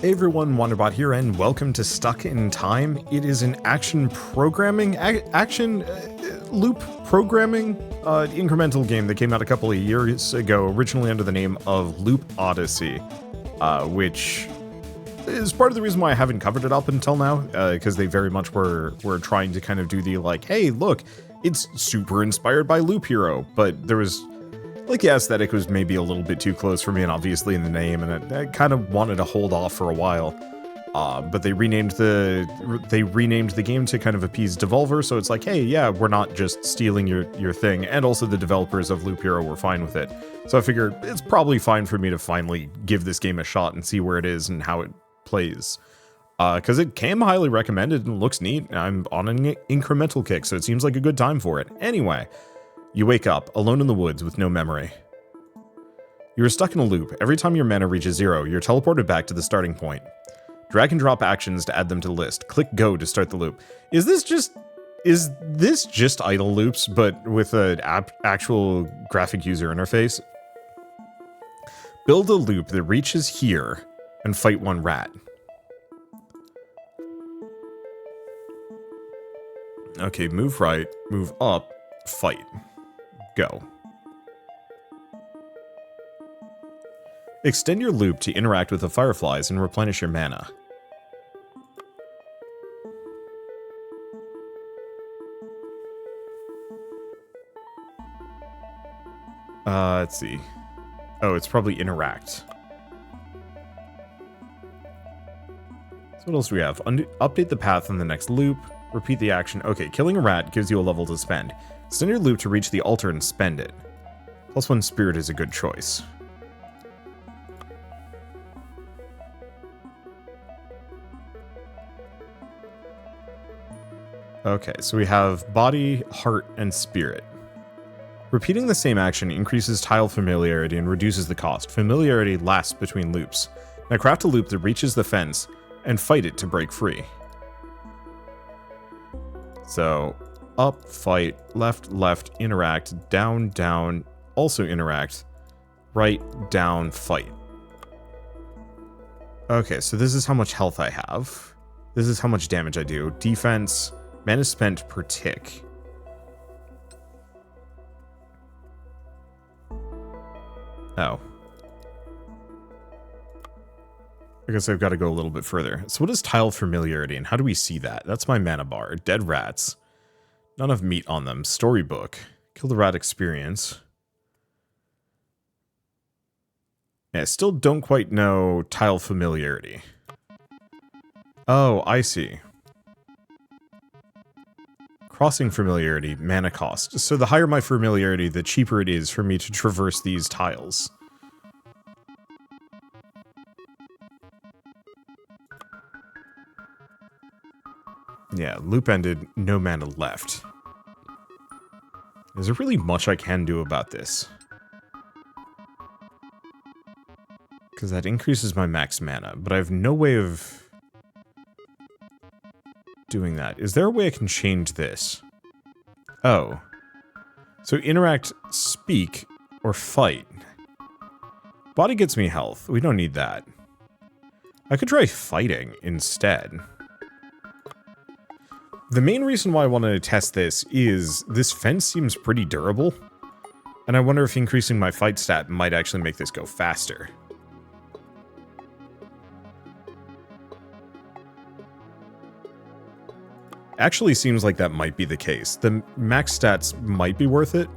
Hey everyone, Wanderbot here, and welcome to Stuck in Time. It is an action programming, loop programming, incremental game that came out a couple of years ago, originally under the name of Loop Odyssey, which is part of the reason why I haven't covered it up until now, because they very much were trying to kind of do the like, hey, look, it's super inspired by Loop Hero, but there was like, the aesthetic was maybe a little bit too close for me, and obviously in the name, and I kind of wanted to hold off for a while. But they renamed the game to kind of appease Devolver, so it's like, hey, yeah, we're not just stealing your thing, and also the developers of Loop Hero were fine with it. So I figured it's probably fine for me to finally give this game a shot and see where it is and how it plays. Because it came highly recommended and looks neat. I'm on an incremental kick, so it seems like a good time for it. Anyway. You wake up, alone in the woods with no memory. You are stuck in a loop. Every time your mana reaches 0, you're teleported back to the starting point. Drag and drop actions to add them to the list. Click go to start the loop. Is this just idle loops, but with an actual graphic user interface? Build a loop that reaches here and fight one rat. Okay, move right, move up, fight. Go. Extend your loop to interact with the fireflies and replenish your mana. Let's see. Oh, it's probably interact. So what else do we have? Update the path on the next loop. Repeat the action. Okay, killing a rat gives you a level to spend. Send your loop to reach the altar and spend it. +1 spirit is a good choice. Okay, so we have body, heart, and spirit. Repeating the same action increases tile familiarity and reduces the cost. Familiarity lasts between loops. Now craft a loop that reaches the fence and fight it to break free. So, up, fight, left, left, interact, down, down, also interact, right, down, fight. Okay, so this is how much health I have. This is how much damage I do. Defense, mana spent per tick. Oh. I guess I've got to go a little bit further. So what is tile familiarity, and how do we see that? That's my mana bar. Dead rats. Not enough meat on them. Storybook. Kill the rat experience. Yeah, still don't quite know tile familiarity. Oh, I see. Crossing familiarity, mana cost. So the higher my familiarity, the cheaper it is for me to traverse these tiles. Yeah, loop ended, no mana left. Is there really much I can do about this? Because that increases my max mana, but I have no way of doing that. Is there a way I can change this? Oh. So interact, speak, or fight. Body gets me health. We don't need that. I could try fighting instead. The main reason why I wanted to test this is this fence seems pretty durable, and I wonder if increasing my fight stat might actually make this go faster. Actually seems like that might be the case. The max stats might be worth it,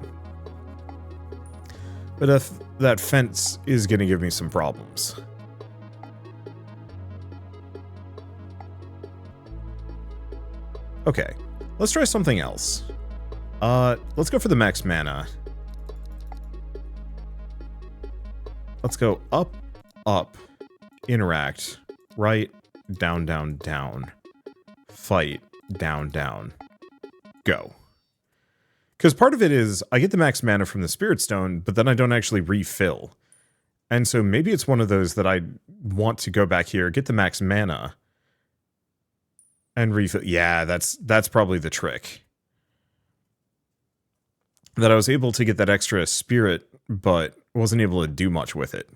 but if that fence is going to give me some problems. Okay, let's try something else. Let's go for the max mana. Let's go up, up, interact, right, down, down, down, fight, down, down, go. Because part of it is, I get the max mana from the Spirit Stone, but then I don't actually refill. And so maybe it's one of those that I want to go back here, get the max mana, and refill. Yeah, that's probably the trick. That I was able to get that extra spirit, but wasn't able to do much with it.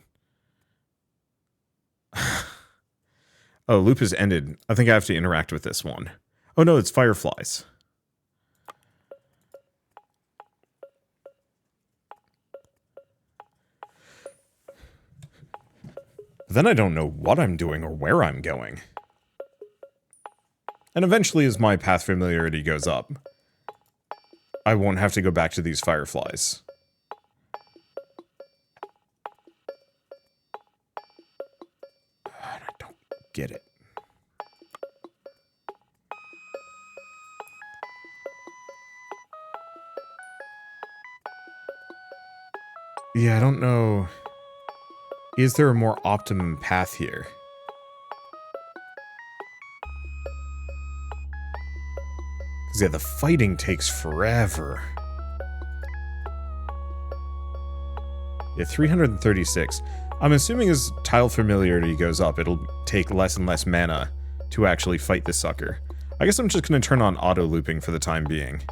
Oh, loop has ended. I think I have to interact with this one. Oh no, it's fireflies. Then I don't know what I'm doing or where I'm going. And eventually, as my path familiarity goes up, I won't have to go back to these fireflies. I don't get it. Yeah, I don't know. Is there a more optimum path here? Because, yeah, the fighting takes forever. Yeah, 336. I'm assuming as tile familiarity goes up, it'll take less and less mana to actually fight this sucker. I guess I'm just going to turn on auto-looping for the time being.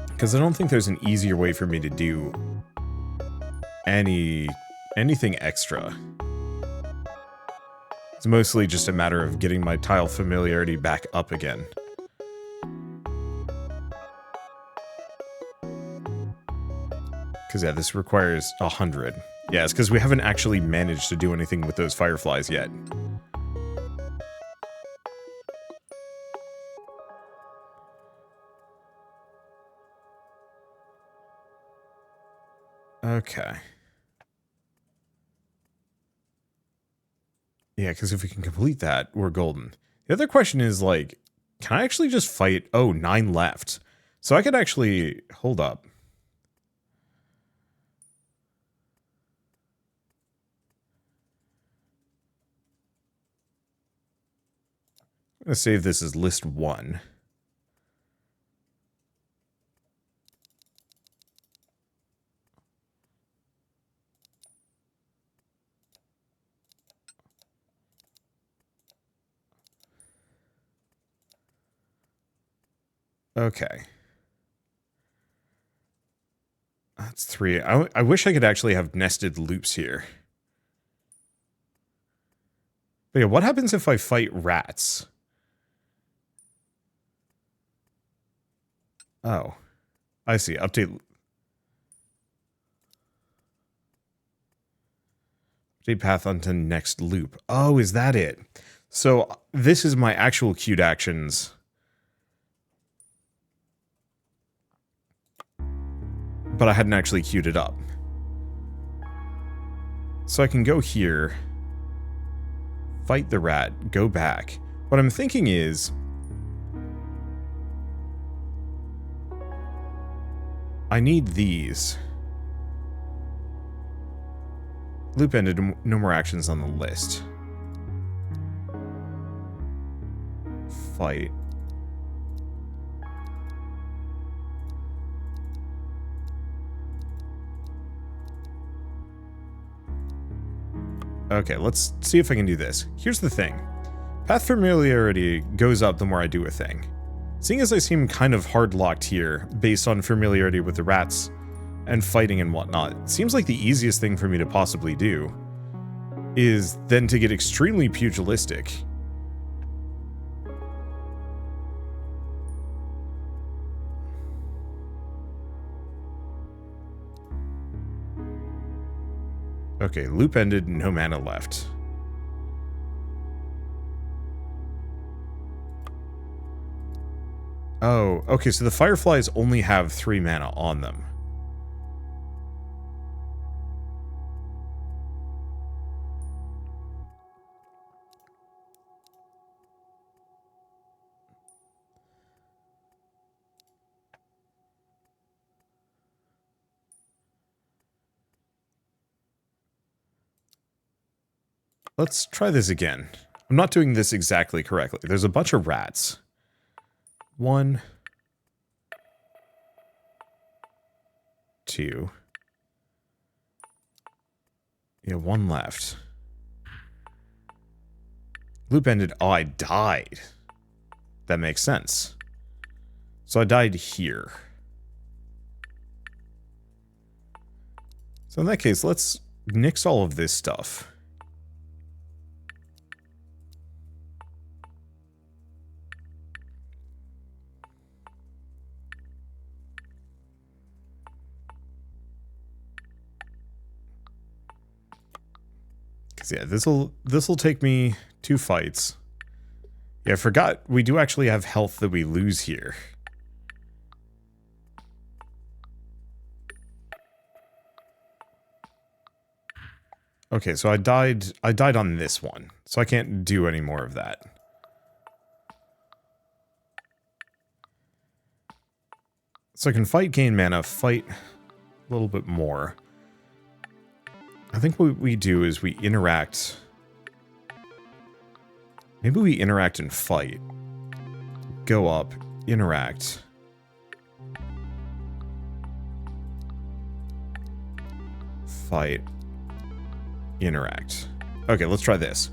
Because I don't think there's an easier way for me to do anything extra. It's mostly just a matter of getting my tile familiarity back up again. Because, yeah, this requires 100. Yeah, it's because we haven't actually managed to do anything with those fireflies yet. Okay. Yeah, because if we can complete that, we're golden. The other question is, like, can I actually just fight? Oh, 9 left. So I could actually... Hold up. I'm going to save this as list 1. Okay. That's 3. I wish I could actually have nested loops here. But yeah, what happens if I fight rats? Oh. I see. Update path onto next loop. Oh, is that it? So this is my actual queued actions. But I hadn't actually queued it up. So I can go here, fight the rat, go back. What I'm thinking is, I need these. Loop ended, no more actions on the list. Fight. Okay, let's see if I can do this. Here's the thing. Path familiarity goes up the more I do a thing. Seeing as I seem kind of hard-locked here, based on familiarity with the rats and fighting and whatnot, it seems like the easiest thing for me to possibly do is then to get extremely pugilistic. Okay, loop ended, no mana left. Oh, okay, so the fireflies only have 3 mana on them. Let's try this again. I'm not doing this exactly correctly. There's a bunch of rats. 1, 2. Yeah, 1 left. Loop ended. Oh, I died. That makes sense. So I died here. So in that case, let's nix all of this stuff. 'Cause yeah, this'll take me 2 fights. Yeah, I forgot we do actually have health that we lose here. Okay, so I died on this one, so I can't do any more of that. So I can fight, gain mana, fight a little bit more. I think what we do is we interact. Maybe we interact and fight. Go up, interact. Fight. Interact. Okay, let's try this.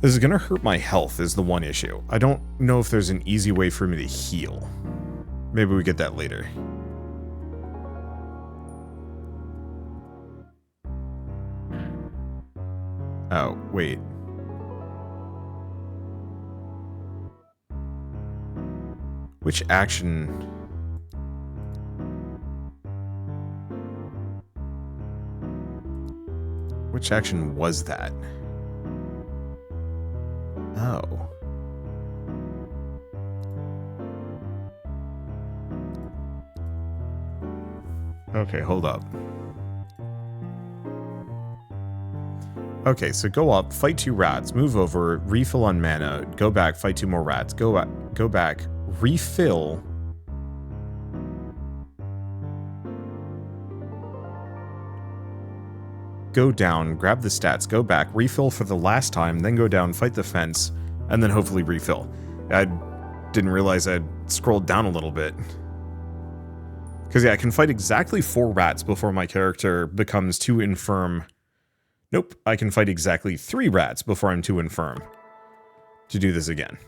This is gonna hurt my health is the one issue. I don't know if there's an easy way for me to heal. Maybe we get that later. Oh, wait. Which action... Which action was that? Oh. Okay, hold up. Okay, so go up, fight 2 rats, move over, refill on mana, go back, fight 2 more rats, go back, refill. Go down, grab the stats, go back, refill for the last time, then go down, fight the fence, and then hopefully refill. I didn't realize I'd scrolled down a little bit. Because yeah, I can fight exactly 4 rats before my character becomes too infirm. Nope, I can fight exactly 3 rats before I'm too infirm to do this again.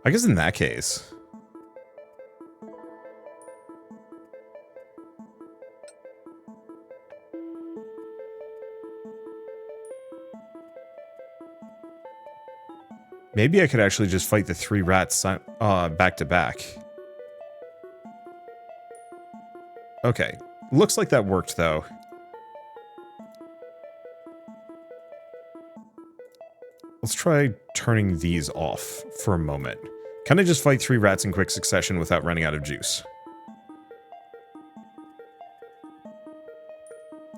I guess in that case... Maybe I could actually just fight the 3 rats back to back. Okay. Looks like that worked, though. Let's try turning these off for a moment. Can I just fight 3 rats in quick succession without running out of juice?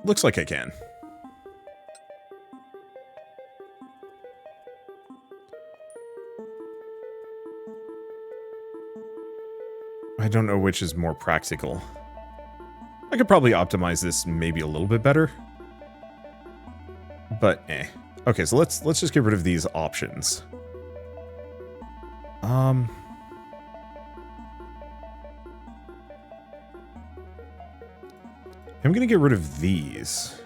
Looks like I can. I don't know which is more practical. I could probably optimize this maybe a little bit better. But eh. Okay, so let's just get rid of these options. I'm gonna get rid of these.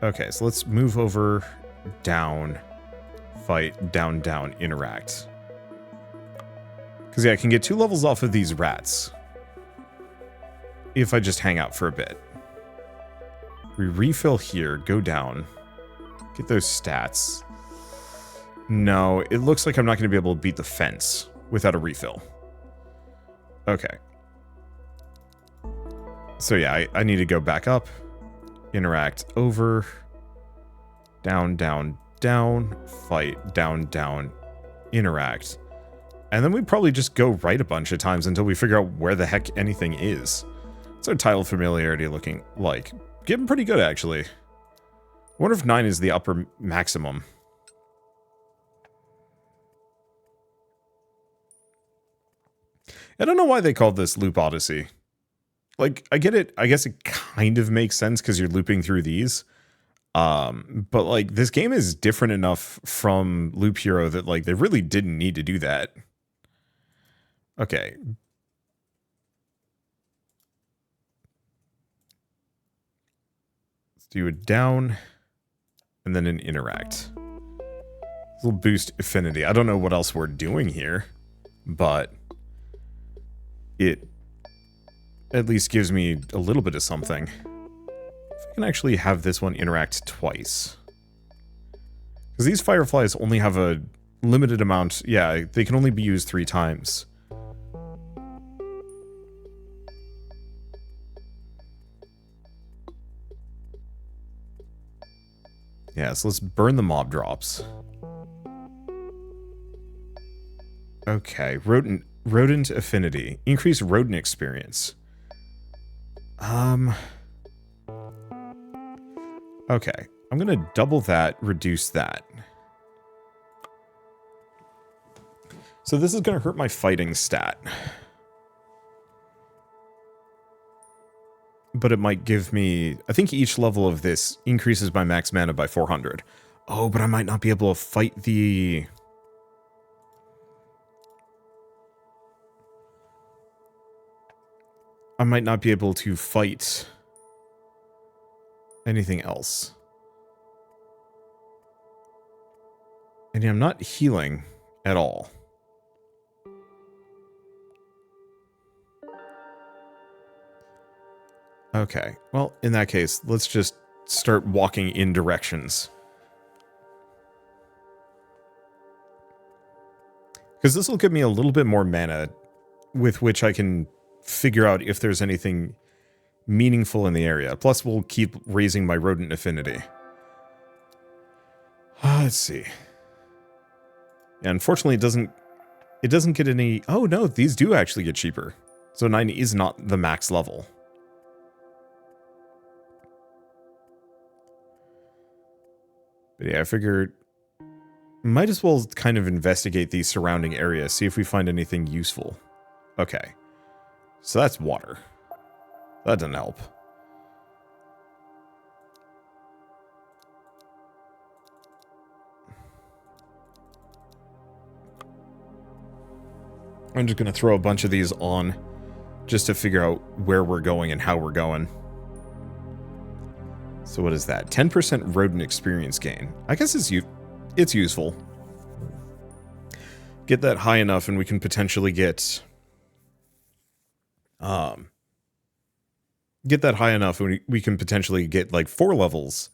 Okay, so let's move over, down, fight, down, down, interact. Because, yeah, I can get 2 levels off of these rats. If I just hang out for a bit. We refill here, go down. Get those stats. No, it looks like I'm not going to be able to beat the fence without a refill. Okay. So, yeah, I need to go back up. Interact, over. Down, down, down. Fight, down, down. Interact. And then we probably just go right a bunch of times until we figure out where the heck anything is. What's our tile familiarity looking like? Getting pretty good, actually. I wonder if 9 is the upper maximum. I don't know why they called this Loop Odyssey. Like, I get it. I guess it kind of makes sense because you're looping through these. But, like, this game is different enough from Loop Hero that, like, they really didn't need to do that. Okay. Let's do a down and then an interact. This will boost affinity. I don't know what else we're doing here, but it at least gives me a little bit of something. If I can actually have this one interact twice. Because these fireflies only have a limited amount. Yeah, they can only be used 3 times. Yeah, so let's burn the mob drops. Okay, rodent affinity. Increase rodent experience. Okay, I'm gonna double that, reduce that. So this is gonna hurt my fighting stat. But it might give me... I think each level of this increases my max mana by 400. Oh, but I might not be able to fight the... I might not be able to fight anything else. And I'm not healing at all. Okay, well, in that case, let's just start walking in directions. Because this will give me a little bit more mana with which I can figure out if there's anything meaningful in the area. Plus, we'll keep raising my rodent affinity. Let's see. Yeah, unfortunately, it doesn't get any... Oh, no, these do actually get cheaper. So 9 is not the max level. But yeah, I figured might as well kind of investigate the surrounding area, see if we find anything useful. Okay. So that's water. That doesn't help. I'm just going to throw a bunch of these on just to figure out where we're going and how we're going. So what is that? 10% rodent experience gain. I guess it's useful. Get that high enough and we can potentially get that high enough and we can potentially get like 4 levels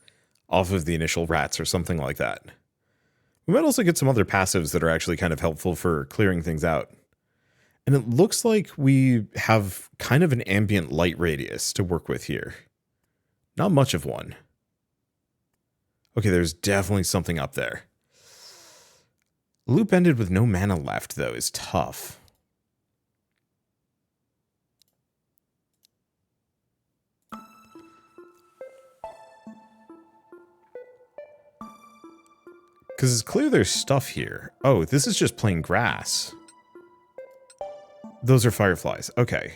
off of the initial rats or something like that. We might also get some other passives that are actually kind of helpful for clearing things out. And it looks like we have kind of an ambient light radius to work with here. Not much of one. Okay, there's definitely something up there. Loop ended with no mana left, though, is tough. Because it's clear there's stuff here. Oh, this is just plain grass. Those are fireflies. Okay.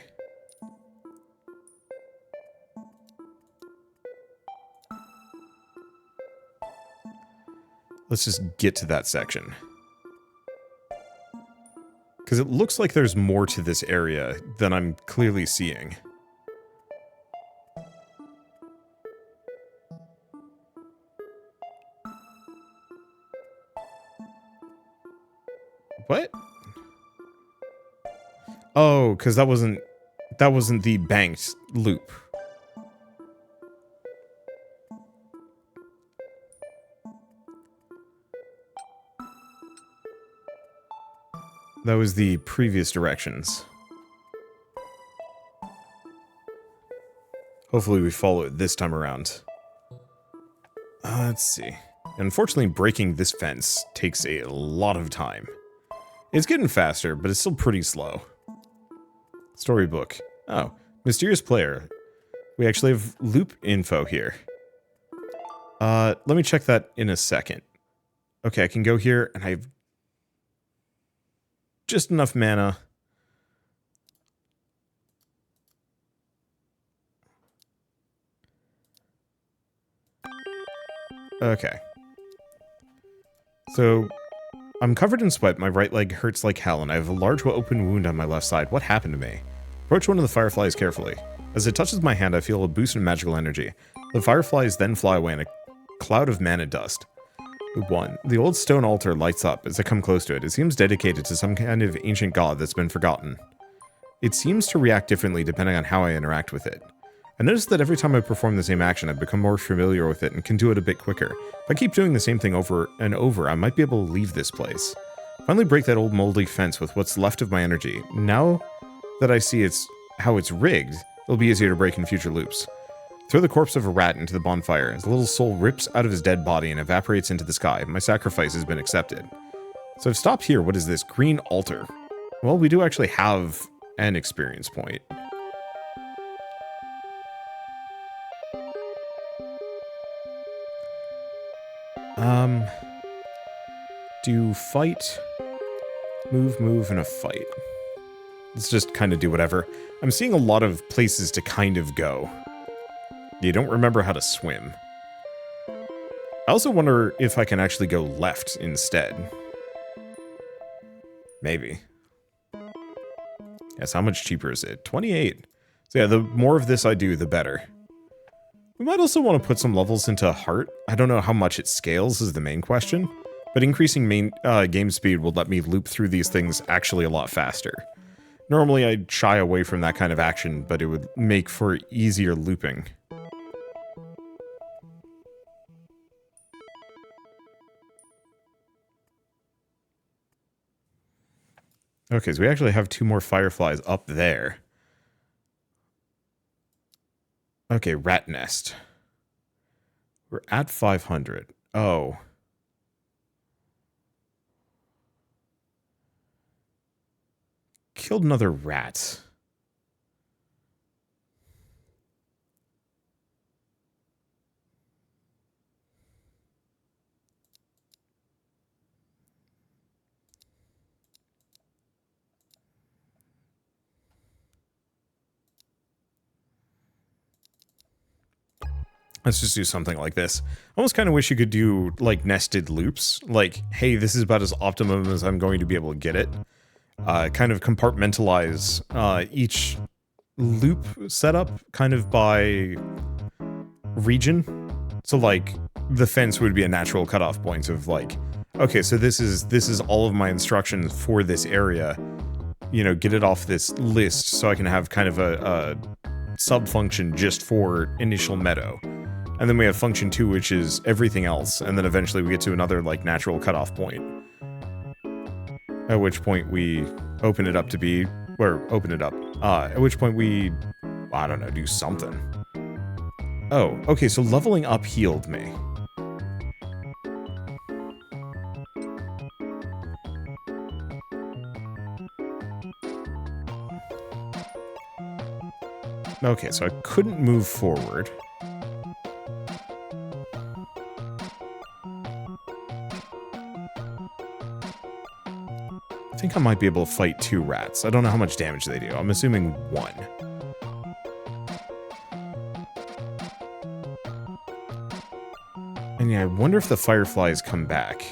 Let's just get to that section. Because it looks like there's more to this area than I'm clearly seeing. What? Oh, because that wasn't the banked loop. That was the previous directions. Hopefully we follow it this time around. Let's see. Unfortunately, breaking this fence takes a lot of time. It's getting faster, but it's still pretty slow. Storybook. Oh, mysterious player. We actually have loop info here. Let me check that in a second. Okay, I can go here, and I have just enough mana. Okay. So, I'm covered in sweat, my right leg hurts like hell, and I have a large open wound on my left side. What happened to me? Approach one of the fireflies carefully. As it touches my hand, I feel a boost in magical energy. The fireflies then fly away in a cloud of mana dust. Loop 1. The old stone altar lights up as I come close to it. It seems dedicated to some kind of ancient god that's been forgotten. It seems to react differently depending on how I interact with it. I noticed that every time I perform the same action, I've become more familiar with it and can do it a bit quicker. If I keep doing the same thing over and over, I might be able to leave this place. Finally break that old moldy fence with what's left of my energy. Now that I see how it's rigged, it'll be easier to break in future loops. Throw the corpse of a rat into the bonfire. His little soul rips out of his dead body and evaporates into the sky. My sacrifice has been accepted. So I've stopped here. What is this? Green altar. Well, we do actually have an experience point. Do fight, move, and a fight. Let's just kind of do whatever. I'm seeing a lot of places to kind of go. You don't remember how to swim. I also wonder if I can actually go left instead. Maybe. Yes, how much cheaper is it? 28. So yeah, the more of this I do, the better. We might also want to put some levels into Heart. I don't know how much it scales is the main question, but increasing game speed will let me loop through these things actually a lot faster. Normally I'd shy away from that kind of action, but it would make for easier looping. Okay, so we actually have 2 more fireflies up there. Okay, rat nest. We're at 500. Oh. Killed another rat. Let's just do something like this. I almost kind of wish you could do, like, nested loops. Like, hey, this is about as optimum as I'm going to be able to get it. Kind of compartmentalize each loop setup kind of by region. So, like, the fence would be a natural cutoff point of, like, okay, so this is all of my instructions for this area. You know, get it off this list so I can have kind of a sub-function just for initial meadow. And then we have function 2, which is everything else, and then eventually we get to another, like, natural cutoff point. At which point we open it up to be, or open it up, at which point we, I don't know, do something. Oh, okay, so leveling up healed me. Okay, so I couldn't move forward. I think I might be able to fight 2 rats. I don't know how much damage they do. I'm assuming 1. And yeah, I wonder if the fireflies come back.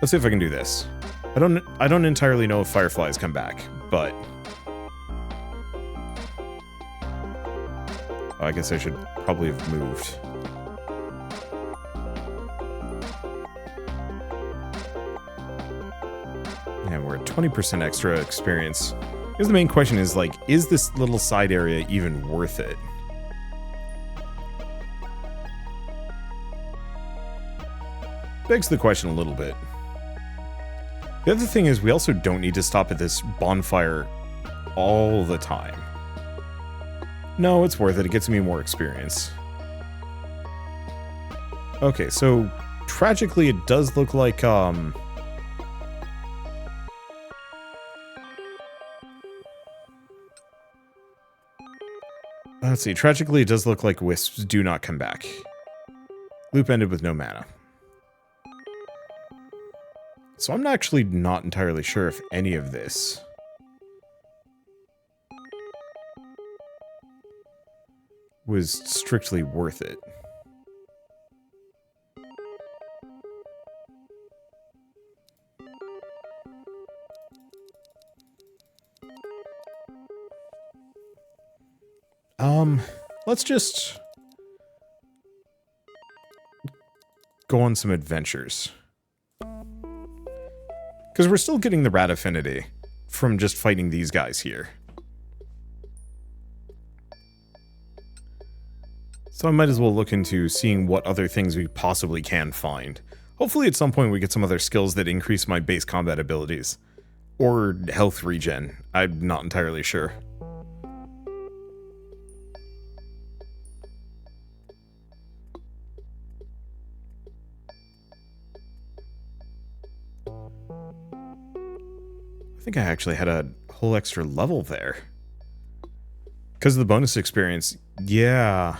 Let's see if I can do this. I don't entirely know if fireflies come back, but I guess I should probably have moved. Yeah, we're at 20% extra experience. Here's the main question is, like, is this little side area even worth it? Begs the question a little bit. The other thing is we also don't need to stop at this bonfire all the time. No, it's worth it. It gets me more experience. Okay, so tragically it does look like, let's see. Tragically it does look like wisps do not come back. Loop ended with no mana. So I'm actually not entirely sure if any of this was strictly worth it. Let's just go on some adventures. Because we're still getting the rat affinity from just fighting these guys here. So I might as well look into seeing what other things we possibly can find. Hopefully at some point we get some other skills that increase my base combat abilities. Or health regen. I'm not entirely sure. I think I actually had a whole extra level there. Because of the bonus experience, yeah.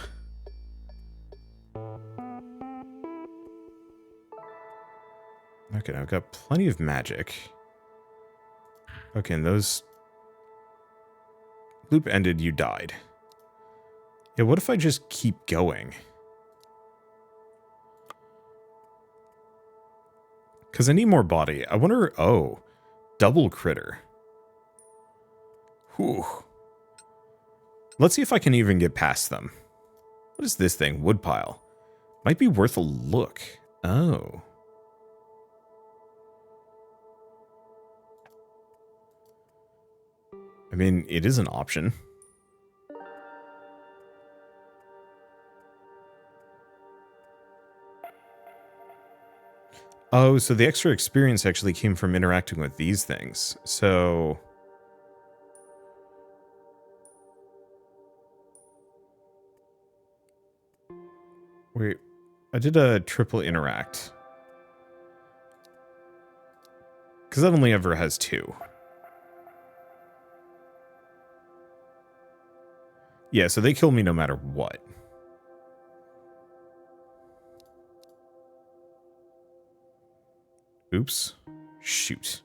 Okay, I've got plenty of magic. Okay, and those... Loop ended, you died. Yeah, what if I just keep going? Because I need more body. I wonder... Oh, double critter. Whew. Let's see if I can even get past them. What is this thing? Woodpile. Might be worth a look. Oh. I mean, it is an option. Oh, so the extra experience actually came from interacting with these things. So... Wait, I did a triple interact. Because that only ever has 2. Yeah, so they kill me no matter what. Oops. Shoot.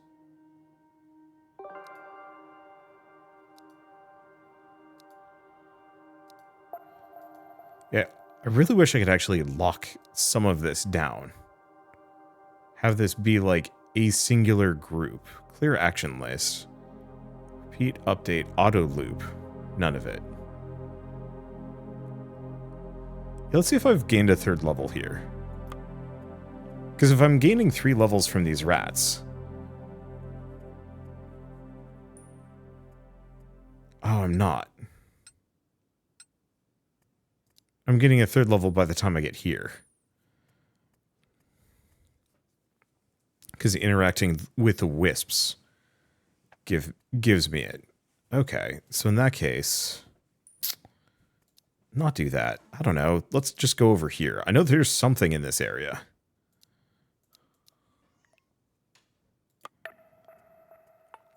Yeah, I really wish I could actually lock some of this down. Have this be like a singular group. Clear action list. Repeat, update, auto loop. None of it. Yeah, let's see if I've gained a 3rd level here. Because if I'm gaining 3 levels from these rats... Oh, I'm not. I'm getting a 3rd level by the time I get here. Because interacting with the wisps gives me it. Okay, so in that case... Not do that. I don't know. Let's just go over here. I know there's something in this area.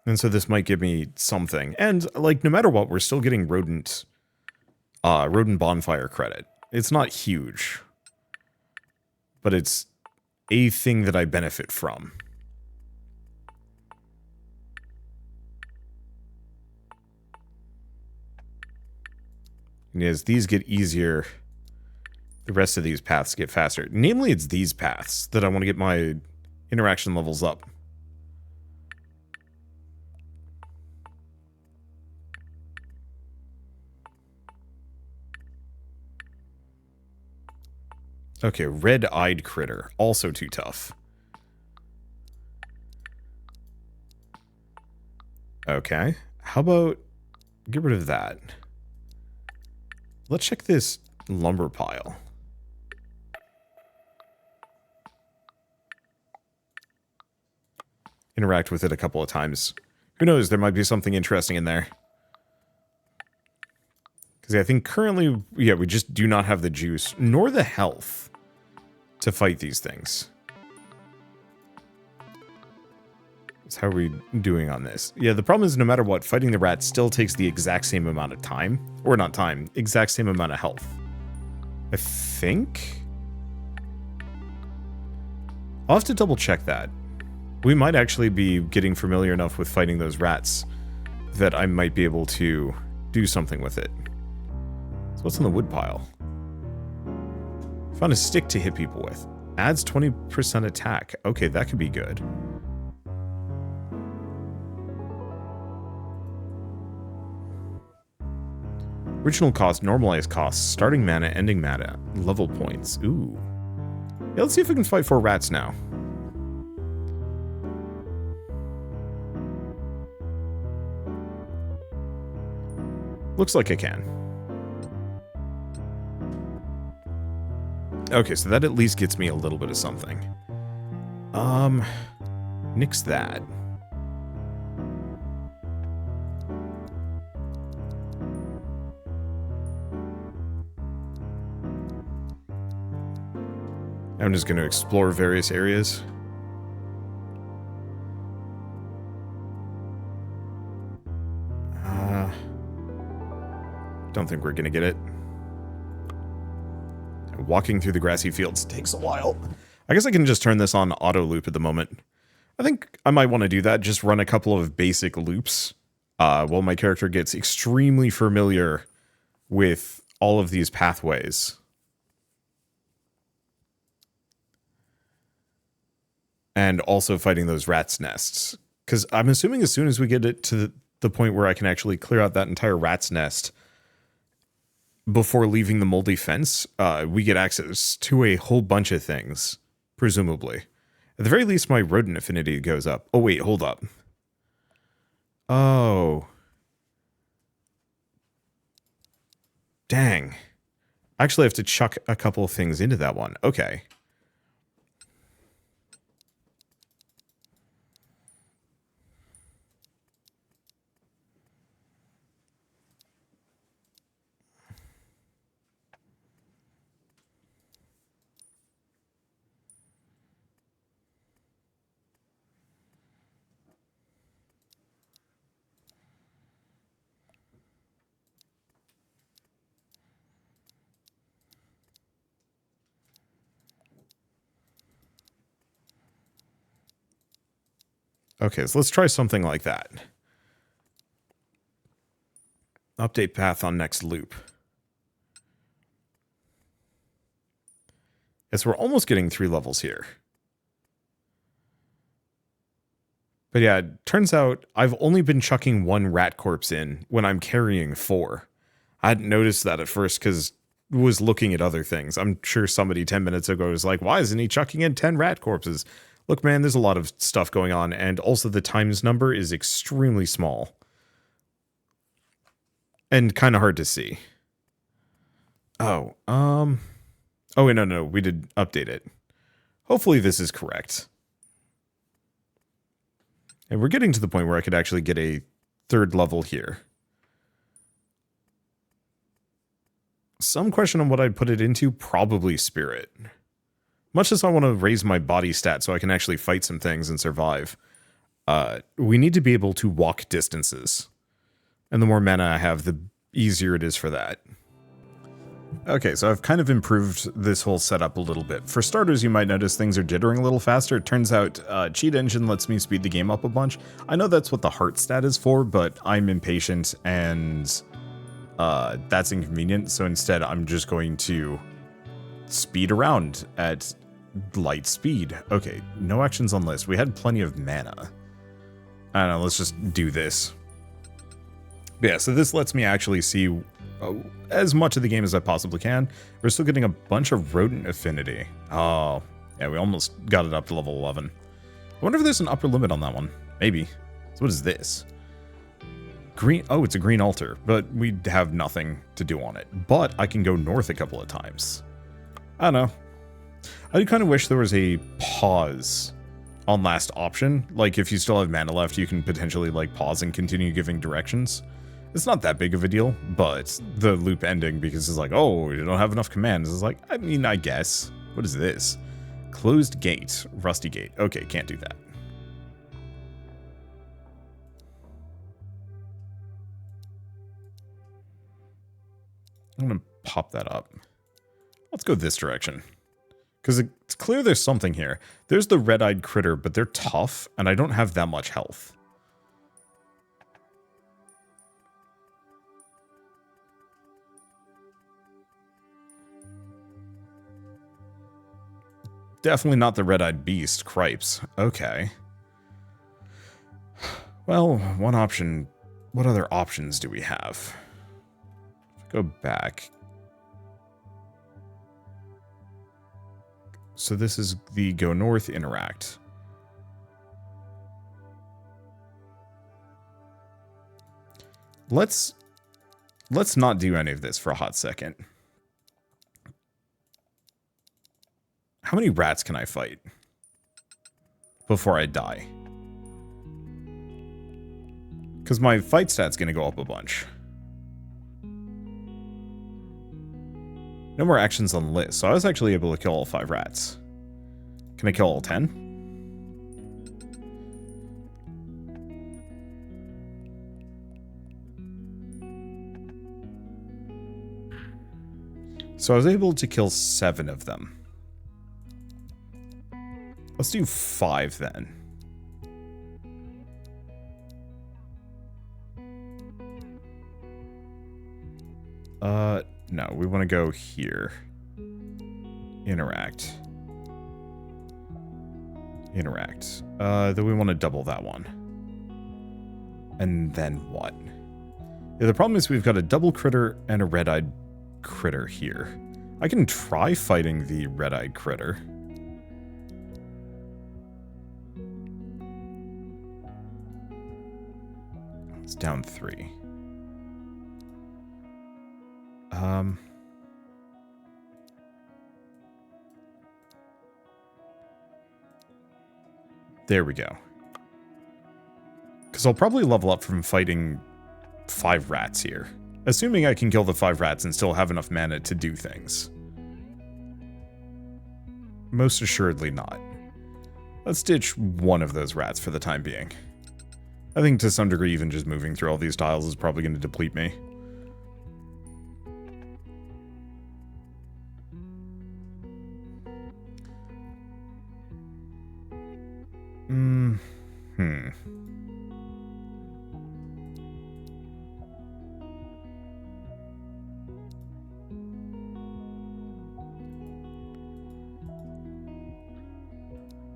And so this might give me something. And, like, no matter what, we're still getting rodent bonfire credit. It's not huge. But it's a thing that I benefit from. And as these get easier, the rest of these paths get faster. Namely, it's these paths that I want to get my interaction levels up. Okay, red-eyed critter. Also too tough. Okay. How about... Get rid of that. Let's check this lumber pile. Interact with it a couple of times. Who knows, there might be something interesting in there. Because I think currently, yeah, we just do not have the juice, nor the health, to fight these things. So how are we doing on this? Yeah, the problem is no matter what, fighting the rat still takes the exact same amount of time. Or not time, exact same amount of health. I think? I'll have to double check that. We might actually be getting familiar enough with fighting those rats that I might be able to do something with it. So what's in the wood pile? Found a stick to hit people with. Adds 20% attack. Okay, that could be good. Original cost, normalized cost, starting mana, ending mana, level points. Ooh. Yeah, let's see if we can fight 4 rats now. Looks like I can. Okay, so that at least gets me a little bit of something. Nix that. I'm just going to explore various areas. Don't think we're going to get it. Walking through the grassy fields takes a while. I guess I can just turn this on auto loop at the moment. I think I might want to do that. Just run a couple of basic loops while my character gets extremely familiar with all of these pathways. And also fighting those rat's nests. Because I'm assuming as soon as we get it to the point where I can actually clear out that entire rat's nest before leaving the moldy fence, we get access to a whole bunch of things, presumably. At the very least, my rodent affinity goes up. Oh, wait, hold up. Oh. Dang. I actually have to chuck a couple of things into that one. Okay. Okay, so let's try something like that. Update path on next loop. Yes, we're almost getting 3 levels here. But yeah, it turns out I've only been chucking 1 rat corpse in when I'm carrying 4. I hadn't noticed that at first because I was looking at other things. I'm sure somebody 10 minutes ago was like, why isn't he chucking in 10 rat corpses? Look, man, there's a lot of stuff going on, and also the times number is extremely small. And kind of hard to see. Oh, oh, wait, no, we did update it. Hopefully this is correct. And we're getting to the point where I could actually get a 3rd level here. Some question on what I'd put it into, probably spirit. Much as I want to raise my body stat so I can actually fight some things and survive, we need to be able to walk distances. And the more mana I have, the easier it is for that. Okay, so I've kind of improved this whole setup a little bit. For starters, you might notice things are jittering a little faster. It turns out Cheat Engine lets me speed the game up a bunch. I know that's what the heart stat is for, but I'm impatient and that's inconvenient. So instead, I'm just going to speed around at light speed. Okay, no actions on list. We had plenty of mana. I don't know, let's just do this. But yeah, so this lets me actually see as much of the game as I possibly can. We're still getting a bunch of rodent affinity. Oh, yeah, we almost got it up to level 11. I wonder if there's an upper limit on that one. Maybe. So what is this? Green. Oh, it's a green altar, but we have nothing to do on it. But I can go north a couple of times. I don't know. I do kind of wish there was a pause on last option. Like, if you still have mana left, you can potentially, like, pause and continue giving directions. It's not that big of a deal, but the loop ending, because it's like, oh, you don't have enough commands. It's like, I mean, I guess. What is this? Closed gate. Rusty gate. Okay, can't do that. I'm going to pop that up. Let's go this direction. Because it's clear there's something here. There's the red-eyed critter, but they're tough, and I don't have that much health. Definitely not the red-eyed beast, cripes. Okay. Well, one option. What other options do we have? Go back. So this is the go north interact. Let's not do any of this for a hot second. How many rats can I fight? before I die. Because my fight stat's going to go up a bunch. No more actions on the list, so I was actually able to kill all 5 rats. Can I kill all 10? So I was able to kill 7 of them. Let's do 5 then. No, we want to go here. Interact. Interact. Then we want to double that one. And then what? Yeah, the problem is we've got a double critter and a red-eyed critter here. I can try fighting the red-eyed critter. It's down 3. There we go. Because I'll probably level up from fighting 5 rats here. Assuming I can kill the 5 rats and still have enough mana to do things. Most assuredly not. Let's ditch one of those rats for the time being. I think to some degree even just moving through all these tiles is probably going to deplete me.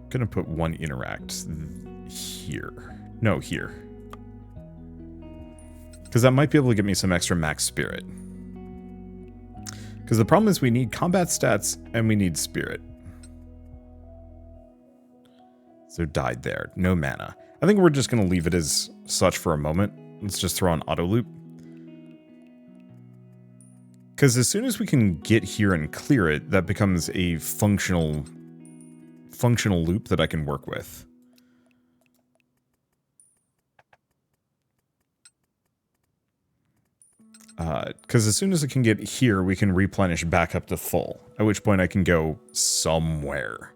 Gonna put one interact here. No, here. Because that might be able to get me some extra max spirit. Because the problem is we need combat stats and we need spirit. So died there. No mana. I think we're just going to leave it as such for a moment. Let's just throw on auto loop. Because as soon as we can get here and clear it, that becomes a functional loop that I can work with. Because as soon as I can get here, we can replenish back up to full, at which point I can go somewhere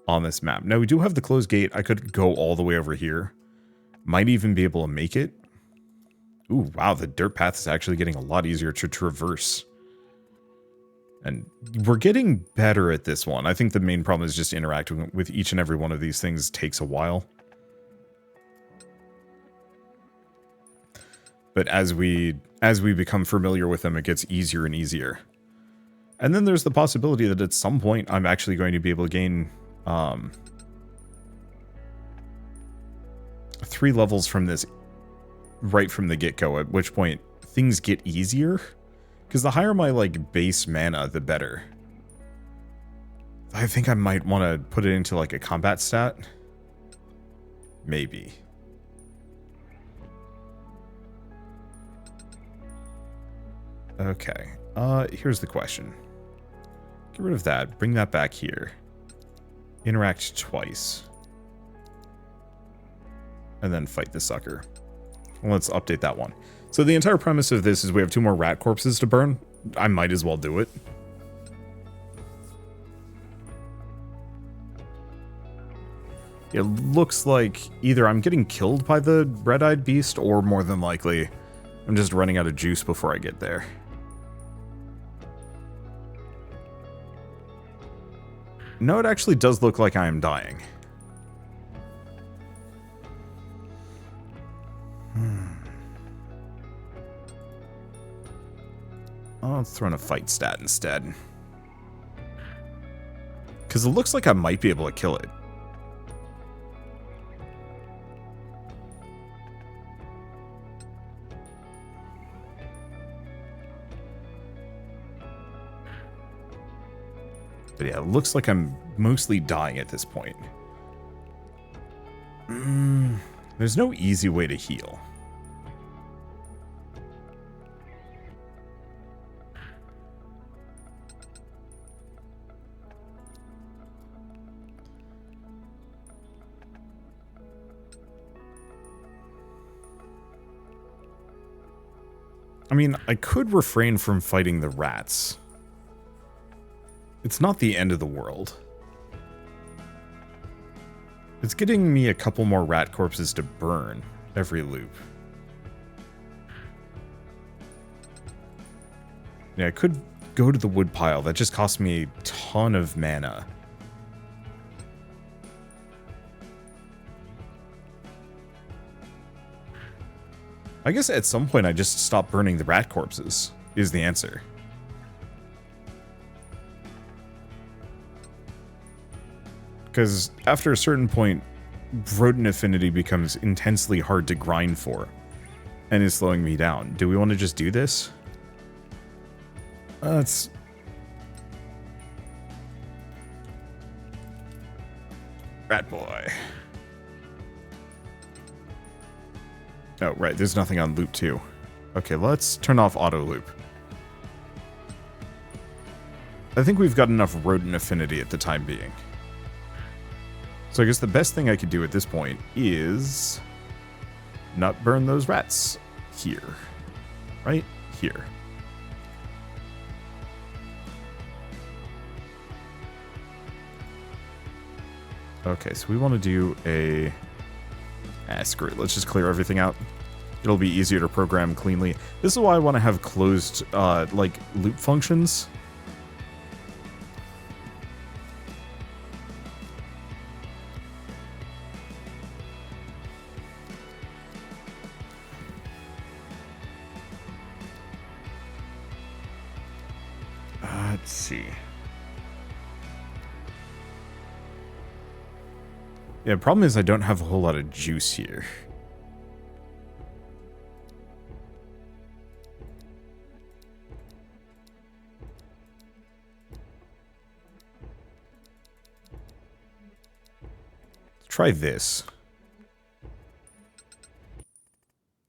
on this map. Now, we do have the closed gate. I could go all the way over here. Might even be able to make it. Ooh, wow, the dirt path is actually getting a lot easier to traverse. And we're getting better at this one. I think the main problem is just interacting with each and every one of these things takes a while. But as we become familiar with them, it gets easier and easier. And then there's the possibility that at some point I'm actually going to be able to gain 3 levels from this right from the get-go, at which point things get easier. Because the higher my, like, base mana, the better. I think I might want to put it into, like, a combat stat. Maybe. Okay. Here's the question. Get rid of that. Bring that back here. Interact twice. And then fight the sucker. Let's update that one. So the entire premise of this is we have 2 more rat corpses to burn. I might as well do it. It looks like either I'm getting killed by the red-eyed beast, or more than likely, I'm just running out of juice before I get there. No, it actually does look like I am dying. Oh, let's throw in a fight stat instead. Because it looks like I might be able to kill it. But yeah, it looks like I'm mostly dying at this point. There's no easy way to heal. I mean, I could refrain from fighting the rats. It's not the end of the world. It's getting me a couple more rat corpses to burn every loop. Yeah, I could go to the wood pile. That just cost me a ton of mana. I guess at some point I just stop burning the rat corpses, is the answer. Because after a certain point, rodent affinity becomes intensely hard to grind for, and is slowing me down. Do we want to just do this? Let's... Rat boy. Oh, right, there's nothing on loop 2. Okay, let's turn off auto loop. I think we've got enough rodent affinity at the time being. So I guess the best thing I could do at this point is not burn those rats here. Right here. Okay, so we want to do a... screw it. Let's just clear everything out. It'll be easier to program cleanly. This is why I want to have closed, like, loop functions. Let's see. Yeah, the problem is I don't have a whole lot of juice here. Let's try this.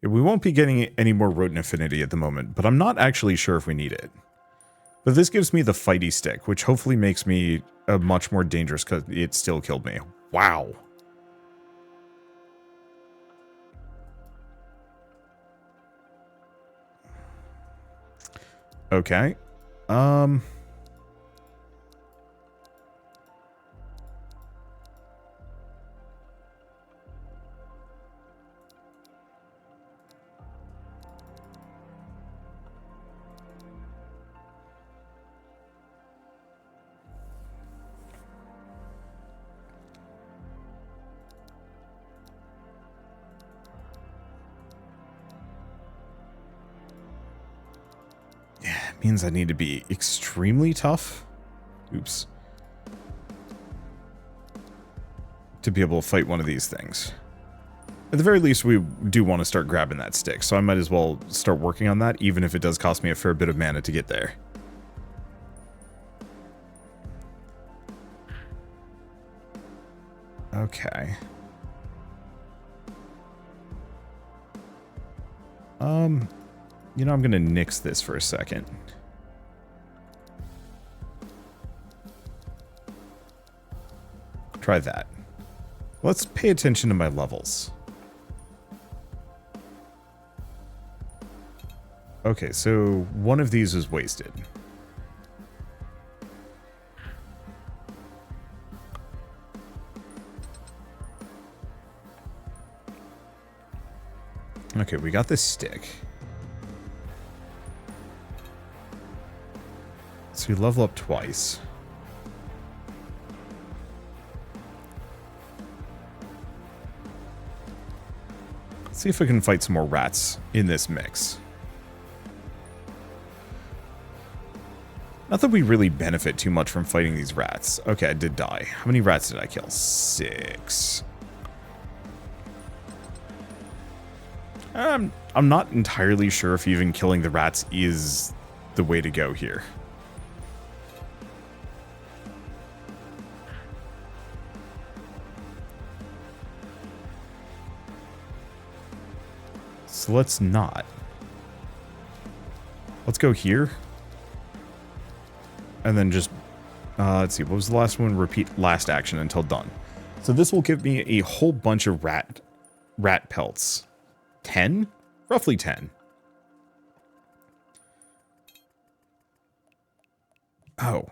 Yeah, we won't be getting any more rodent affinity at the moment, but I'm not actually sure if we need it. But this gives me the fighty stick, which hopefully makes me much more dangerous because it still killed me. Wow. Okay. Means I need to be extremely tough. Oops. To be able to fight one of these things. At the very least, we do want to start grabbing that stick, so I might as well start working on that, even if it does cost me a fair bit of mana to get there. Okay. You know, I'm gonna nix this for a second. Try that. Let's pay attention to my levels. Okay, so one of these is wasted. Okay, we got this stick. So we level up twice. Let's see if I can fight some more rats in this mix. Not that we really benefit too much from fighting these rats. Okay, I did die. How many rats did I kill? 6. I'm not entirely sure if even killing the rats is the way to go here. So let's not. Let's go here. And then just, let's see, what was the last one? Repeat last action until done. So this will give me a whole bunch of rat pelts. 10? Roughly 10. Oh.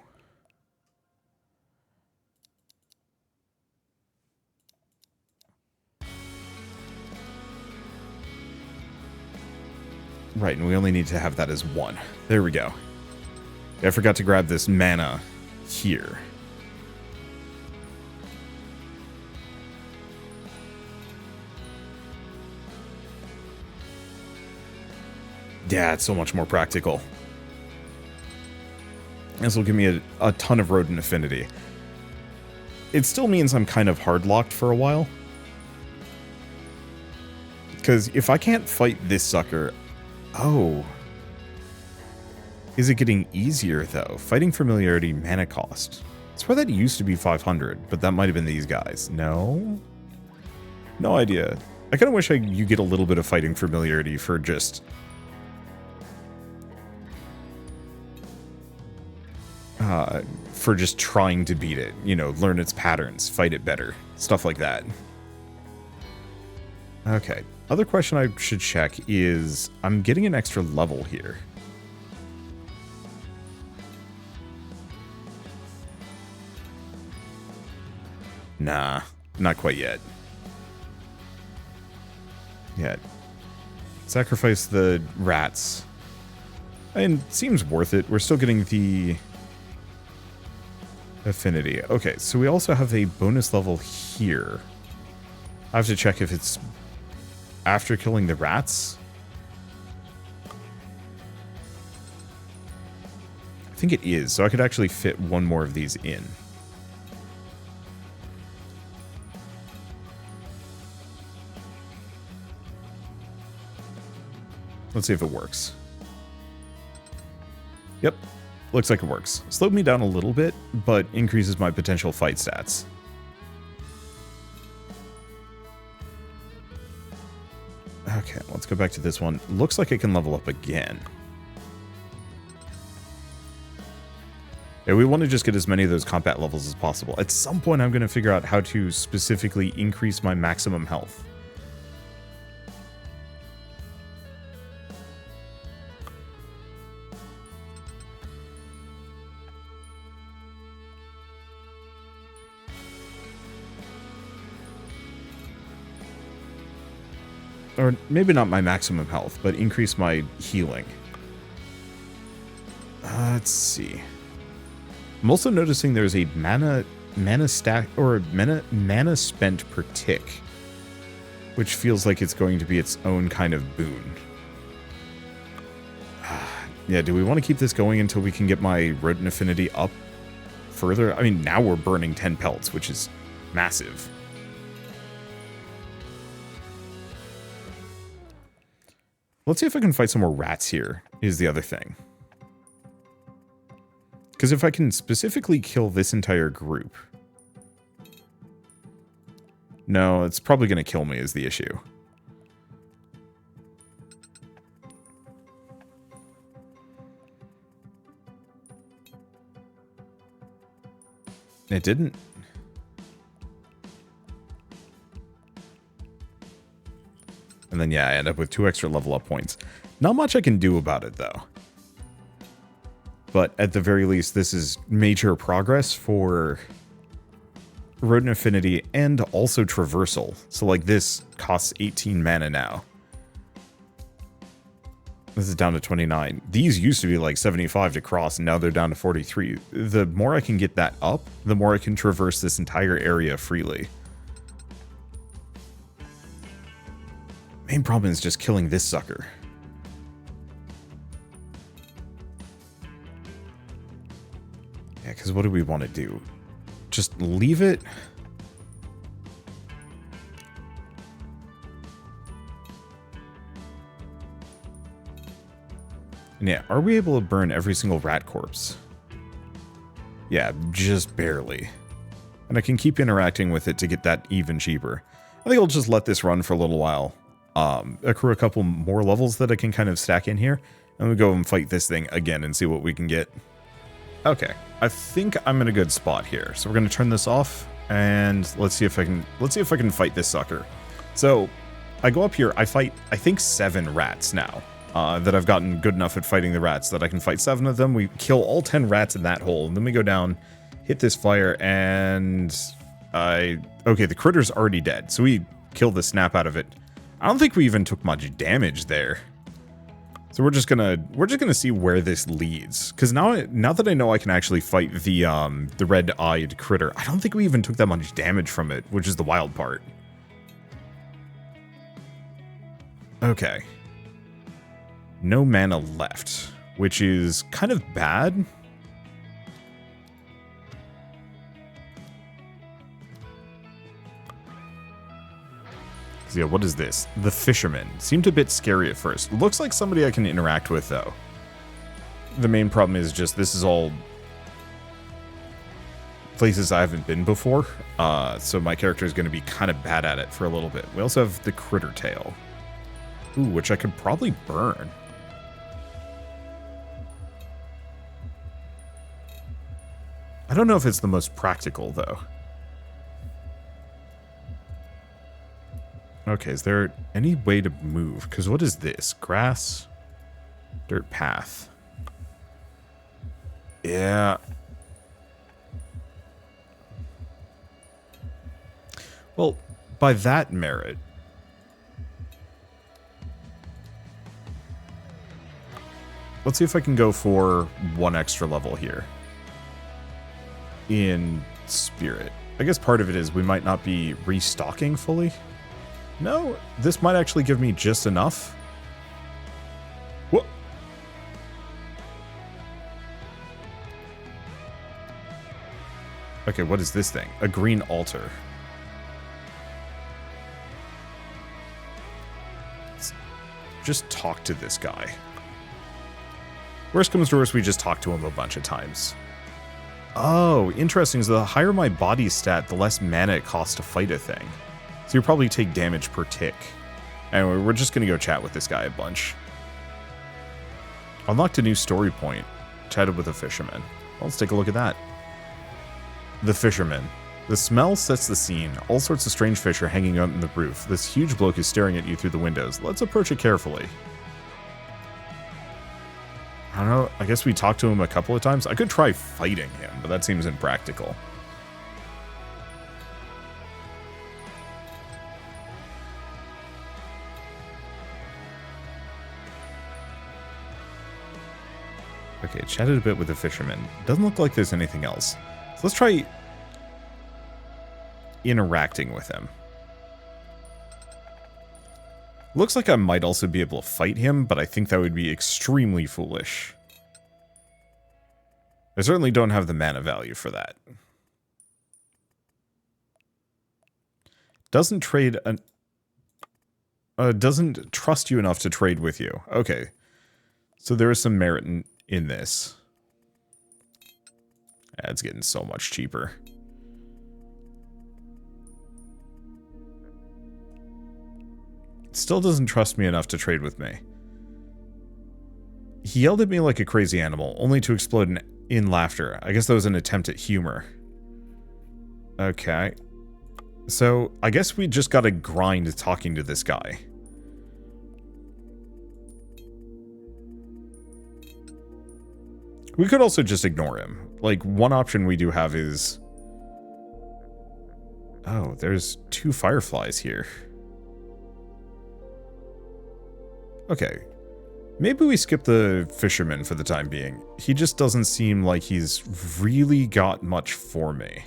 Right, and we only need to have that as 1. There we go. I forgot to grab this mana here. Yeah, it's so much more practical. This will give me a ton of rodent affinity. It still means I'm kind of hard-locked for a while. Because if I can't fight this sucker... Oh. Is it getting easier, though? Fighting familiarity, mana cost. I swear that used to be 500, but that might have been these guys. No? No idea. I kind of wish you get a little bit of fighting familiarity for just... trying to beat it. You know, learn its patterns, fight it better. Stuff like that. Okay. Other question I should check is, I'm getting an extra level here. Nah, not quite yet. Yeah. Sacrifice the rats. And seems worth it. We're still getting the affinity. Okay, so we also have a bonus level here. I have to check if it's after killing the rats. I think it is, so I could actually fit one more of these in. Let's see if it works. Yep, looks like it works. Slowed me down a little bit, but increases my potential fight stats. Okay, let's go back to this one. Looks like it can level up again. Yeah, we want to just get as many of those combat levels as possible. At some point, I'm going to figure out how to specifically increase my maximum health. Or maybe not my maximum health, but increase my healing. Let's see. I'm also noticing there's a mana stack, or mana spent per tick, which feels like it's going to be its own kind of boon. Yeah, do we want to keep this going until we can get my rodent affinity up further? I mean, now we're burning 10 pelts, which is massive. Let's see if I can fight some more rats here, is the other thing. Because if I can specifically kill this entire group... No, it's probably going to kill me is the issue. It didn't. And then, yeah, I end up with 2 extra level up points. Not much I can do about it, though. But at the very least, this is major progress for rodent affinity and also traversal. So, like, this costs 18 mana now. This is down to 29. These used to be like 75 to cross, and now they're down to 43. The more I can get that up, the more I can traverse this entire area freely. Main problem is just killing this sucker. Yeah, because what do we want to do? Just leave it? And yeah, are we able to burn every single rat corpse? Yeah, just barely. And I can keep interacting with it to get that even cheaper. I think I'll just let this run for a little while. Accrue a couple more levels that I can kind of stack in here. And we go and fight this thing again and see what we can get. Okay, I think I'm in a good spot here. So we're going to turn this off and let's see if I can fight this sucker. So I go up here, I fight, I think 7 rats now. that I've gotten good enough at fighting the rats that I can fight 7 of them. We kill all 10 rats in that hole, and then we go down, hit this fire, and okay, the critter's already dead, so we kill the snap out of it. I don't think we even took much damage there. So we're just gonna see where this leads, because now that I know I can actually fight the red-eyed critter, I don't think we even took that much damage from it, which is the wild part. Okay. No mana left, which is kind of bad. So yeah, what is this? The Fisherman. Seemed a bit scary at first. Looks like somebody I can interact with, though. The main problem is just this is all places I haven't been before, so my character is going to be kind of bad at it for a little bit. We also have the Critter Tail. Ooh, which I could probably burn. I don't know if it's the most practical, though. Okay, is there any way to move? Because what is this? Grass? Dirt path. Yeah. Well, by that merit... Let's see if I can go for 1 extra level here. In Spirit. I guess part of it is we might not be restocking fully. No, this might actually give me just enough. What? Okay, what is this thing? A green altar. Let's just talk to this guy. Worst comes to worst, we just talk to him a bunch of times. Oh, interesting. So the higher my body stat, the less mana it costs to fight a thing. So you probably take damage per tick. Anyway, we're just going to go chat with this guy a bunch. Unlocked a new story point. Chatted with a fisherman. Well, let's take a look at that. The Fisherman. The smell sets the scene. All sorts of strange fish are hanging out in the roof. This huge bloke is staring at you through the windows. Let's approach it carefully. I don't know, I guess we talked to him a couple of times. I could try fighting him, but that seems impractical. Okay, chatted a bit with the fisherman. Doesn't look like there's anything else. So let's try interacting with him. Looks like I might also be able to fight him, but I think that would be extremely foolish. I certainly don't have the mana value for that. Doesn't trade an... doesn't trust you enough to trade with you. Okay. So there is some merit in this. Yeah, it's getting so much cheaper. Still doesn't trust me enough to trade with me. He yelled at me like a crazy animal, only to explode in laughter. I guess that was an attempt at humor. Okay. So, I guess we just gotta grind talking to this guy. We could also just ignore him. Like, one option we do have is... Oh, there's 2 fireflies here. Okay. Maybe we skip the fisherman for the time being. He just doesn't seem like he's really got much for me.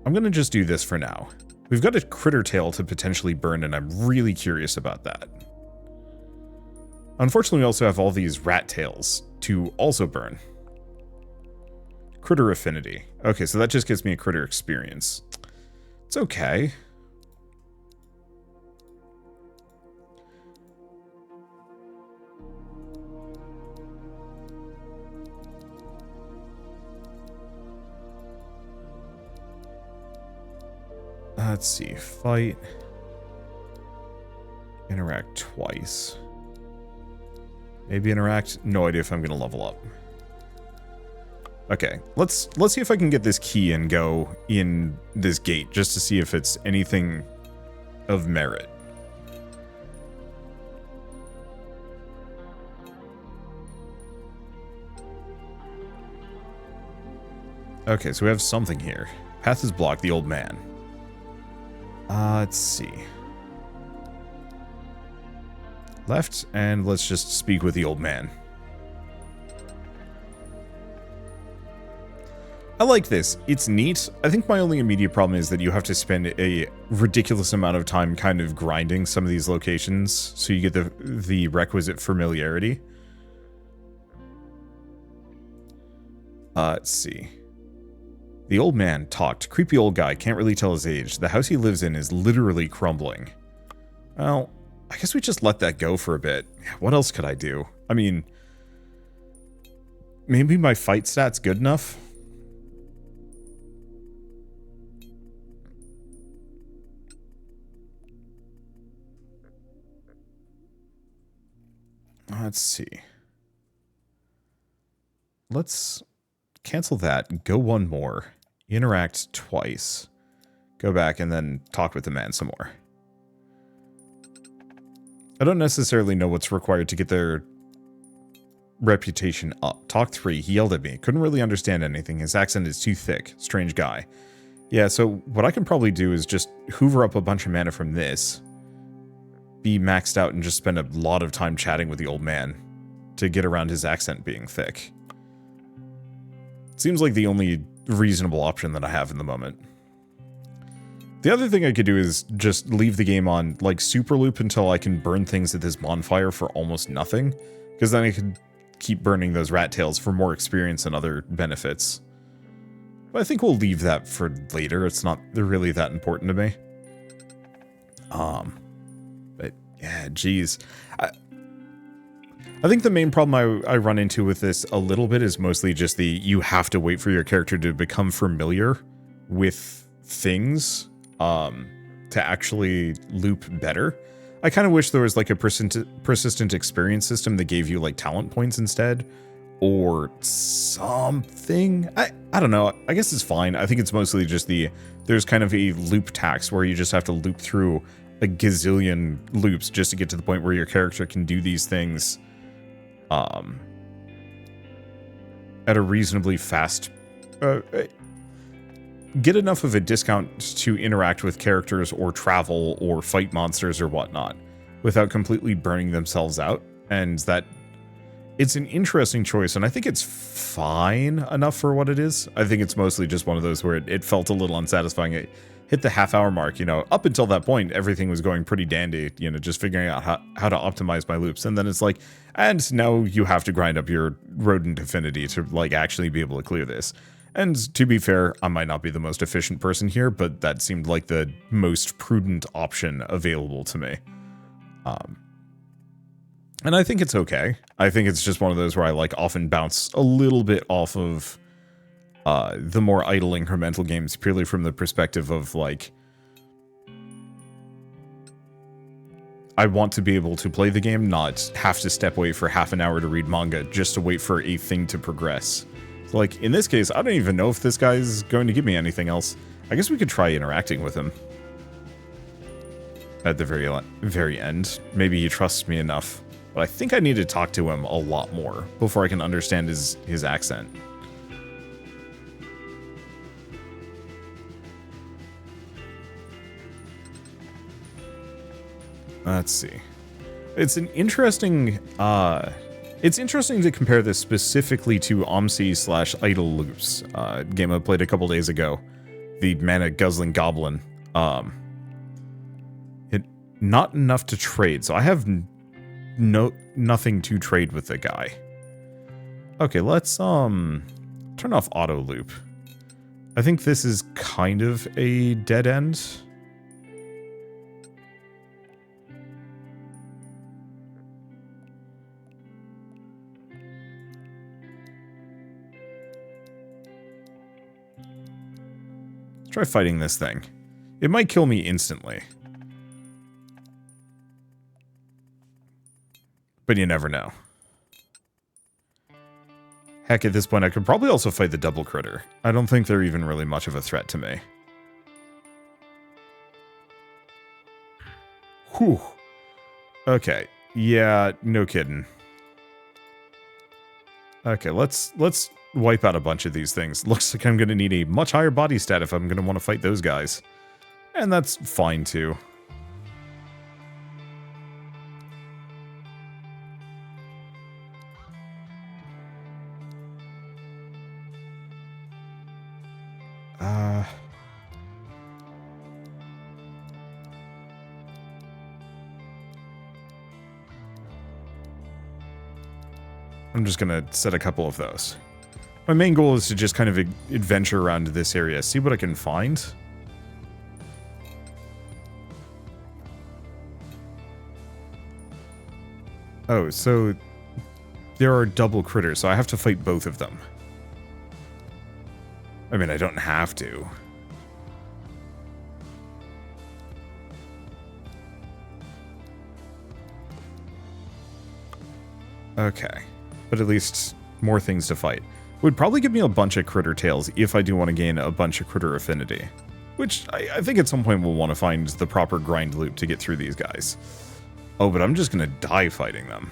I'm gonna just do this for now. We've got a critter tail to potentially burn, and I'm really curious about that. Unfortunately, we also have all these rat tails to also burn. Critter affinity. Okay, so that just gives me a critter experience. It's okay. Let's see. Fight. Interact twice. Maybe interact. No idea if I'm going to level up. Okay, let's see if I can get this key and go in this gate just to see if it's anything of merit. Okay, so we have something here. Path is blocked, the old man. Let's see. Left, and let's just speak with the old man. I like this. It's neat. I think my only immediate problem is that you have to spend a ridiculous amount of time kind of grinding some of these locations so you get the requisite familiarity. Let's see. The old man talked. Creepy old guy, can't really tell his age. The house he lives in is literally crumbling. Well, I guess we just let that go for a bit. What else could I do? I mean, maybe my fight stat's good enough? Let's see. Let's cancel that. Go one more. Interact twice. Go back and then talk with the man some more. I don't necessarily know what's required to get their reputation up. Talk 3. He yelled at me. Couldn't really understand anything. His accent is too thick. Strange guy. Yeah, so what I can probably do is just hoover up a bunch of mana from this. Be maxed out and just spend a lot of time chatting with the old man to get around his accent being thick. Seems like the only reasonable option that I have in the moment. The other thing I could do is just leave the game on, like, super loop until I can burn things at this bonfire for almost nothing, because then I could keep burning those rat tails for more experience and other benefits. But I think we'll leave that for later. It's not really that important to me. But yeah, geez. I think the main problem I run into with this a little bit is mostly just you have to wait for your character to become familiar with things to actually loop better. I kind of wish there was like a persistent experience system that gave you like talent points instead or something. I don't know. I guess it's fine. I think it's mostly just there's kind of a loop tax where you just have to loop through a gazillion loops just to get to the point where your character can do these things at a reasonably fast get enough of a discount to interact with characters or travel or fight monsters or whatnot without completely burning themselves out. And that it's an interesting choice, and I think it's fine enough for what it is. I think it's mostly just one of those where it felt a little unsatisfying. It hit the half-hour mark, you know. Up until that point, everything was going pretty dandy, you know, just figuring out how to optimize my loops. And then it's like, and now you have to grind up your rodent affinity to, like, actually be able to clear this. And to be fair, I might not be the most efficient person here, but that seemed like the most prudent option available to me. And I think it's okay. I think it's just one of those where I like often bounce a little bit off of the more idle incremental games purely from the perspective of like, I want to be able to play the game, not have to step away for half an hour to read manga just to wait for a thing to progress. So like in this case, I don't even know if this guy's going to give me anything else. I guess we could try interacting with him at the very end. Maybe he trusts me enough. But I think I need to talk to him a lot more before I can understand his accent. Let's see. It's an interesting, it's interesting to compare this specifically to OMSI/Idle Loops, game I played a couple days ago. The mana guzzling goblin. Not enough to trade, so I have nothing to trade with the guy. Okay, let's turn off auto loop. I think this is kind of a dead end. Let's try fighting this thing. It might kill me instantly. But you never know. Heck, at this point, I could probably also fight the double critter. I don't think they're even really much of a threat to me. Whew. Okay. Yeah, no kidding. Okay, let's wipe out a bunch of these things. Looks like I'm going to need a much higher body stat if I'm going to want to fight those guys. And that's fine, too. I'm just gonna set a couple of those. My main goal is to just kind of adventure around this area, see what I can find. Oh, so there are double critters, so I have to fight both of them. I mean, I don't have to. Okay. But at least more things to fight. Would probably give me a bunch of critter tails if I do want to gain a bunch of critter affinity. Which, I think at some point we'll want to find the proper grind loop to get through these guys. Oh, but I'm just going to die fighting them.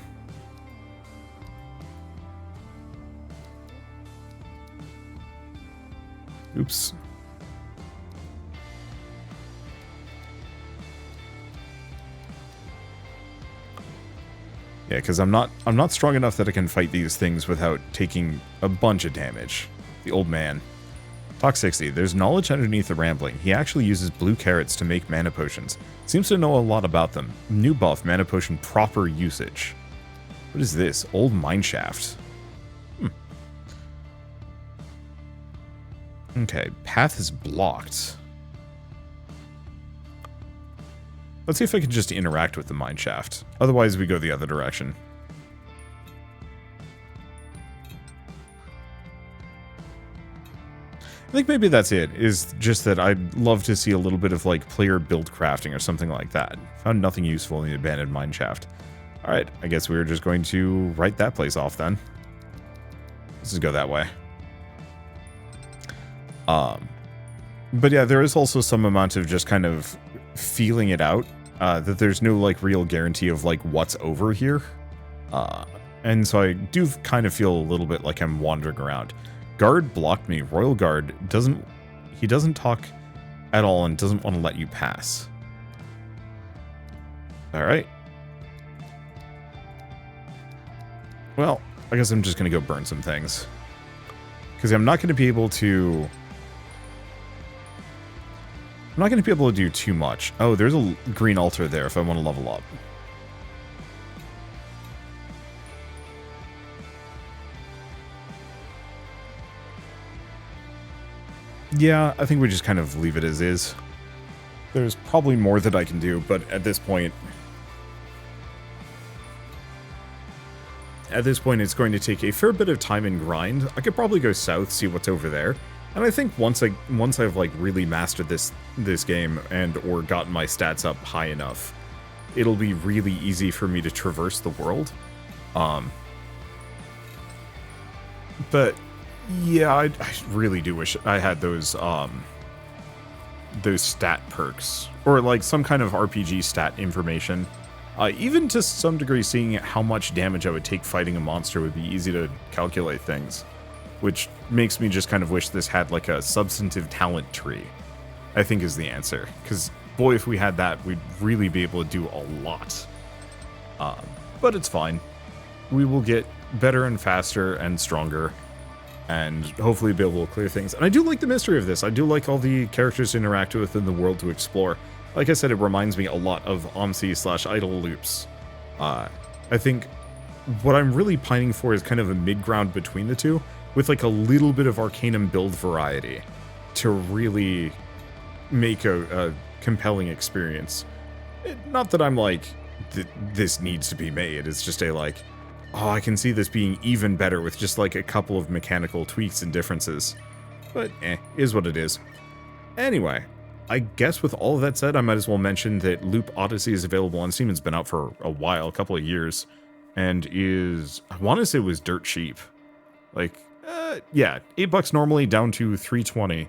Oops. Yeah, because I'm not strong enough that I can fight these things without taking a bunch of damage. The old man. Talk 60. There's knowledge underneath the rambling. He actually uses blue carrots to make mana potions. Seems to know a lot about them. New buff, mana potion proper usage. What is this? Old mineshaft. Okay, path is blocked. Let's see if I can just interact with the mineshaft. Otherwise, we go the other direction. I think maybe that's it, is just that I'd love to see a little bit of, like, player build crafting or something like that. Found nothing useful in the abandoned mineshaft. Alright, I guess we're just going to write that place off then. Let's just go that way. But yeah, there is also some amount of just kind of feeling it out, that there's no, like, real guarantee of, like, what's over here. And so I do kind of feel a little bit like I'm wandering around. Guard blocked me. Royal Guard doesn't talk at all and doesn't want to let you pass. Alright. Well, I guess I'm just going to go burn some things. Because I'm not going to be able to... I'm not going to be able to do too much. Oh, there's a green altar there if I want to level up. Yeah, I think we just kind of leave it as is. There's probably more that I can do, but at this point... it's going to take a fair bit of time and grind. I could probably go south, see what's over there. And I think once I've like really mastered this game and or gotten my stats up high enough, it'll be really easy for me to traverse the world. But yeah, I really do wish I had those stat perks or like some kind of RPG stat information. Even to some degree, seeing how much damage I would take fighting a monster would be easy to calculate things. Which makes me just kind of wish this had like a substantive talent tree, I think is the answer. Because, boy, if we had that, we'd really be able to do a lot. But it's fine. We will get better and faster and stronger, and hopefully be able to clear things. And I do like the mystery of this. I do like all the characters to interact with in the world to explore. Like I said, it reminds me a lot of OMSI/idle loops. I think what I'm really pining for is kind of a mid-ground between the two, with like a little bit of Arcanum build variety to really make a compelling experience. Not that I'm like, this needs to be made, it's just a like, oh, I can see this being even better with just like a couple of mechanical tweaks and differences. But is what it is. Anyway, I guess with all of that said, I might as well mention that Loop Odyssey is available on Steam. It's been out for a while, a couple of years, and is, I want to say it was dirt cheap. Like, yeah, $8 normally, down to $3.20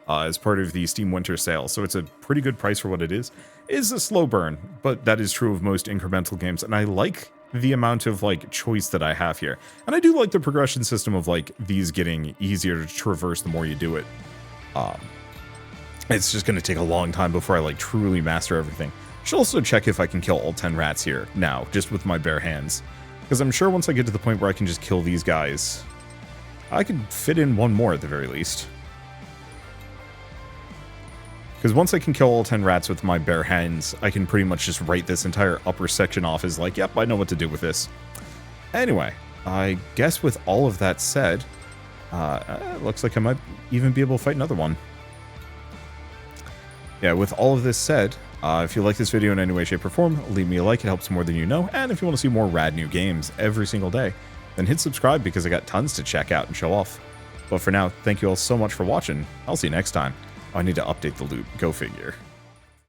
as part of the Steam Winter Sale. So it's a pretty good price for what it is. It is a slow burn, but that is true of most incremental games. And I like the amount of like choice that I have here. And I do like the progression system of like these getting easier to traverse the more you do it. It's just going to take a long time before I like truly master everything. Should also check if I can kill all 10 rats here now, just with my bare hands. Because I'm sure once I get to the point where I can just kill these guys, I could fit in one more at the very least. Because once I can kill all 10 rats with my bare hands, I can pretty much just write this entire upper section off as like, yep, I know what to do with this. Anyway, I guess with all of that said, looks like I might even be able to fight another one. Yeah, with all of this said, if you like this video in any way, shape, or form, leave me a like. It helps more than you know. And if you want to see more rad new games every single day, then hit subscribe because I got tons to check out and show off. But for now, thank you all so much for watching. I'll see you next time. Oh, I need to update the loop. Go figure.